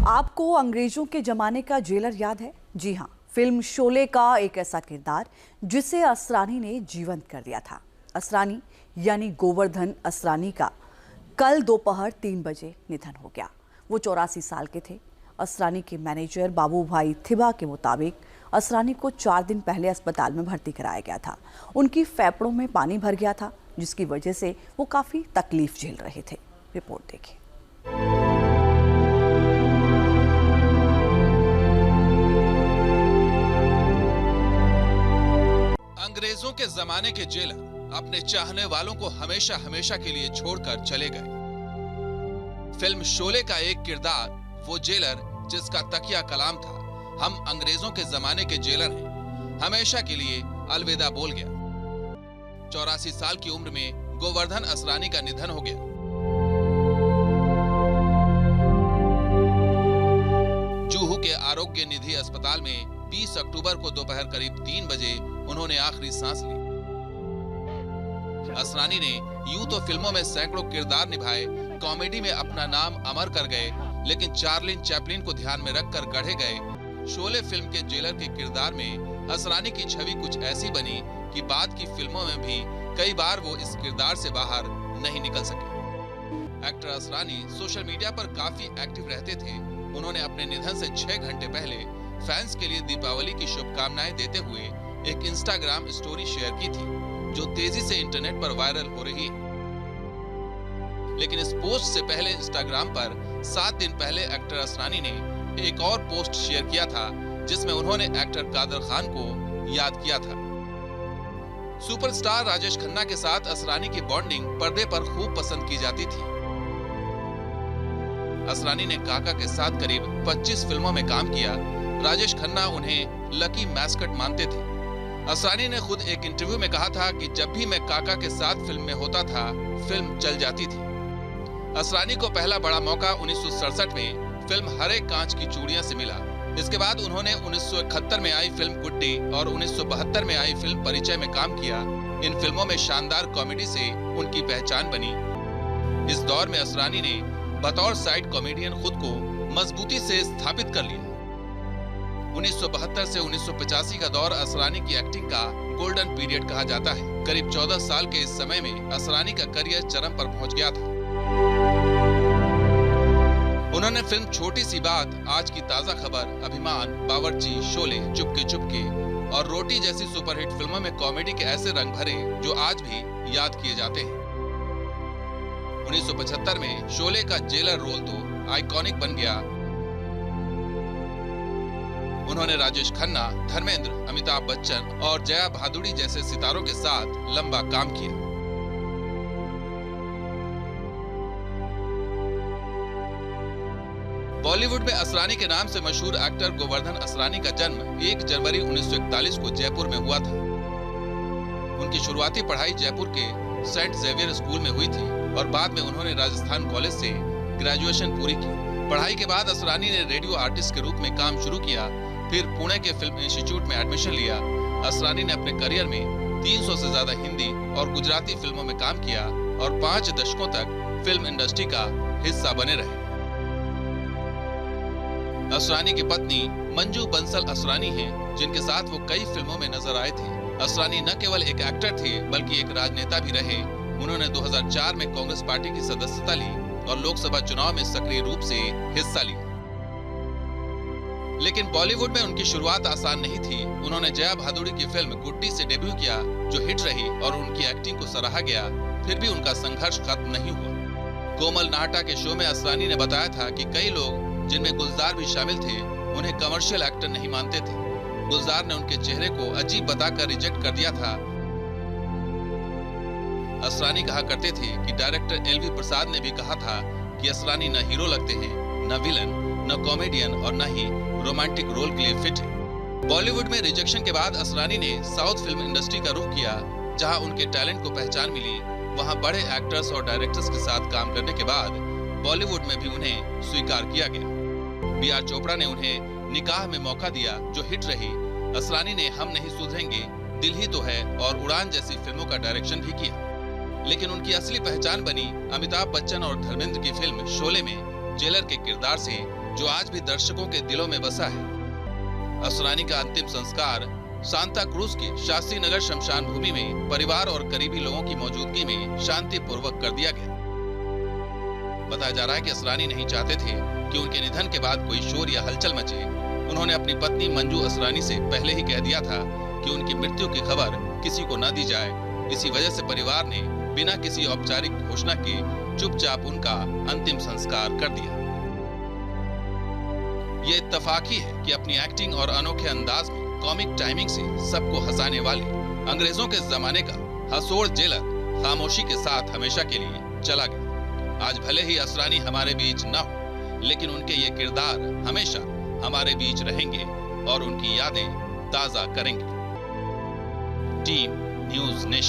आपको अंग्रेजों के जमाने का जेलर याद है? जी हाँ, फिल्म शोले का एक ऐसा किरदार जिसे असरानी ने जीवंत कर दिया था। असरानी यानी गोवर्धन असरानी का कल दोपहर 3 बजे निधन हो गया। वो 84 साल के थे। असरानी के मैनेजर बाबू भाई थिबा के मुताबिक असरानी को 4 दिन पहले अस्पताल में भर्ती कराया गया था। उनकी फेफड़ों में पानी भर गया था, जिसकी वजह से वो काफ़ी तकलीफ झेल रहे थे। रिपोर्ट देखिए। अंग्रेजों के जमाने के जेलर अपने चाहने वालों को हमेशा हमेशा के लिए छोड़कर चले गए। फिल्म शोले का एक किरदार, वो जेलर जिसका तकिया कलाम था, हम अंग्रेजों के जमाने के जेलर हैं, हमेशा के लिए अलविदा बोल गया। 84 साल की उम्र में गोवर्धन असरानी का निधन हो गया। जुहू के आरोग्य निधि अस्पताल में 20 अक्टूबर को दोपहर करीब 3 बजे उन्होंने आखिरी सांस ली। असरानी ने यूं तो फिल्मों में सैकड़ों किरदार निभाए, कॉमेडी में अपना नाम अमर कर गए, लेकिन चार्ली चैपलिन को ध्यान में रखकर गढ़े गए शोले फिल्म के जेलर के किरदार में असरानी की छवि कुछ ऐसी बनी कि बाद की फिल्मों में भी कई बार वो इस किरदार से बाहर नहीं निकल सके। एक्टर असरानी सोशल मीडिया पर काफी एक्टिव रहते थे। उन्होंने अपने निधन से 6 घंटे पहले फैंस के लिए दीपावली की शुभकामनाएं देते हुए एक इंस्टाग्राम स्टोरी शेयर की थी, जो तेजी से इंटरनेट पर वायरल हो रही है। लेकिन इस पोस्ट से पहले इंस्टाग्राम पर 7 दिन पहले एक्टर असरानी ने एक और पोस्ट शेयर किया था, जिसमें उन्होंने एक्टर कादर खान को याद किया था। सुपरस्टार राजेश खन्ना के साथ असरानी की बॉन्डिंग पर्दे पर खूब पसंद की जाती थी। असरानी ने काका के साथ करीब 25 फिल्मों में काम किया। राजेश खन्ना उन्हें लकी मैस्कट मानते थे। असरानी ने खुद एक इंटरव्यू में कहा था कि जब भी मैं काका के साथ फिल्म में होता था, फिल्म चल जाती थी। असरानी को पहला बड़ा मौका 1967 में फिल्म हरे कांच की चूड़ियां से मिला। इसके बाद उन्होंने 1971 में आई फिल्म गुड्डी और 1972 में आई फिल्म परिचय में काम किया। इन फिल्मों में शानदार कॉमेडी से उनकी पहचान बनी। इस दौर में असरानी ने बतौर साइड कॉमेडियन खुद को मजबूती से स्थापित कर लिया। 1972 से 1985 का दौर असरानी की एक्टिंग का गोल्डन पीरियड कहा जाता है। करीब 14 साल के इस समय में असरानी का करियर चरम पर पहुंच गया था। उन्होंने फिल्म छोटी सी बात, आज की ताजा खबर, अभिमान, बावर्ची, शोले, चुपके चुपके और रोटी जैसी सुपरहिट फिल्मों में कॉमेडी के ऐसे रंग भरे जो आज भी याद किए जाते हैं। 1975 में शोले का जेलर रोल तो आइकॉनिक बन गया। उन्होंने राजेश खन्ना, धर्मेंद्र, अमिताभ बच्चन और जया भादुड़ी जैसे सितारों के साथ लंबा काम किया। बॉलीवुड में असरानी के नाम से मशहूर एक्टर गोवर्धन असरानी का जन्म 1 जनवरी 1941 को जयपुर में हुआ था। उनकी शुरुआती पढ़ाई जयपुर के सेंट जेवियर स्कूल में हुई थी और बाद में उन्होंने राजस्थान कॉलेज से ग्रेजुएशन पूरी की। पढ़ाई के बाद असरानी ने रेडियो आर्टिस्ट के रूप में काम शुरू किया। फिर पुणे के फिल्म इंस्टीट्यूट में एडमिशन लिया। असरानी ने अपने करियर में 300 से ज्यादा हिंदी और गुजराती फिल्मों में काम किया और 5 दशकों तक फिल्म इंडस्ट्री का हिस्सा बने रहे। असरानी की पत्नी मंजू बंसल असरानी हैं, जिनके साथ वो कई फिल्मों में नजर आए थे। असरानी न केवल एक एक्टर थे, बल्कि एक राजनेता भी रहे। उन्होंने 2004 में कांग्रेस पार्टी की सदस्यता ली और लोकसभा चुनाव में सक्रिय रूप से हिस्सा लिया। लेकिन बॉलीवुड में उनकी शुरुआत आसान नहीं थी। उन्होंने जया भादुड़ी की फिल्म गुड्डी से डेब्यू किया, जो हिट रही और उनकी एक्टिंग को सराहा गया। फिर भी उनका संघर्ष खत्म नहीं हुआ। कोमल नाहटा के शो में असरानी ने बताया था कि कई लोग, जिनमें गुलजार भी शामिल थे, उन्हें कमर्शियल एक्टर नहीं मानते थे। गुलजार ने उनके चेहरे को अजीब बताकर रिजेक्ट कर दिया था। असरानी कहा करते थे कि डायरेक्टर एलवी प्रसाद ने भी कहा था कि असरानी न हीरो लगते हैं, न विलन, न कॉमेडियन और न ही रोमांटिक रोल के लिए फिट है। बॉलीवुड में रिजेक्शन के बाद असरानी ने साउथ फिल्म इंडस्ट्री का रुख किया, जहां उनके टैलेंट को पहचान मिली। वहां बड़े एक्टर्स और डायरेक्टर्स के साथ काम करने के बाद बॉलीवुड में भी उन्हें स्वीकार किया गया। बी.आर. चोपड़ा ने उन्हें निकाह में मौका दिया, जो हिट रही। असरानी ने हम नहीं सुधरेंगे, दिल ही तो है और उड़ान जैसी फिल्मों का डायरेक्शन भी किया। लेकिन उनकी असली पहचान बनी अमिताभ बच्चन और धर्मेंद्र की फिल्म शोले में जेलर के किरदार से, जो आज भी दर्शकों के दिलों में बसा है। असरानी का अंतिम संस्कार सांता क्रूज के शास्त्री नगर शमशान भूमि में परिवार और करीबी लोगों की मौजूदगी में शांति पूर्वक कर दिया गया। बताया जा रहा है कि असरानी नहीं चाहते थे कि उनके निधन के बाद कोई शोर या हलचल मचे। उन्होंने अपनी पत्नी मंजू असरानी से पहले ही कह दिया था कि उनकी मृत्यु की खबर किसी को न दी जाए। इसी वजह से परिवार ने बिना किसी औपचारिक घोषणा के चुपचाप उनका अंतिम संस्कार कर दिया। ये इत्तफाक ही है कि अपनी एक्टिंग और अनोखे अंदाज में कॉमिक टाइमिंग से सबको हंसाने वाले अंग्रेजों के जमाने का हंसोड़ जेलर खामोशी के साथ हमेशा के लिए चला गया। आज भले ही असरानी हमारे बीच न हो, लेकिन उनके ये किरदार हमेशा हमारे बीच रहेंगे और उनकी यादें ताजा करेंगे। Team news nation.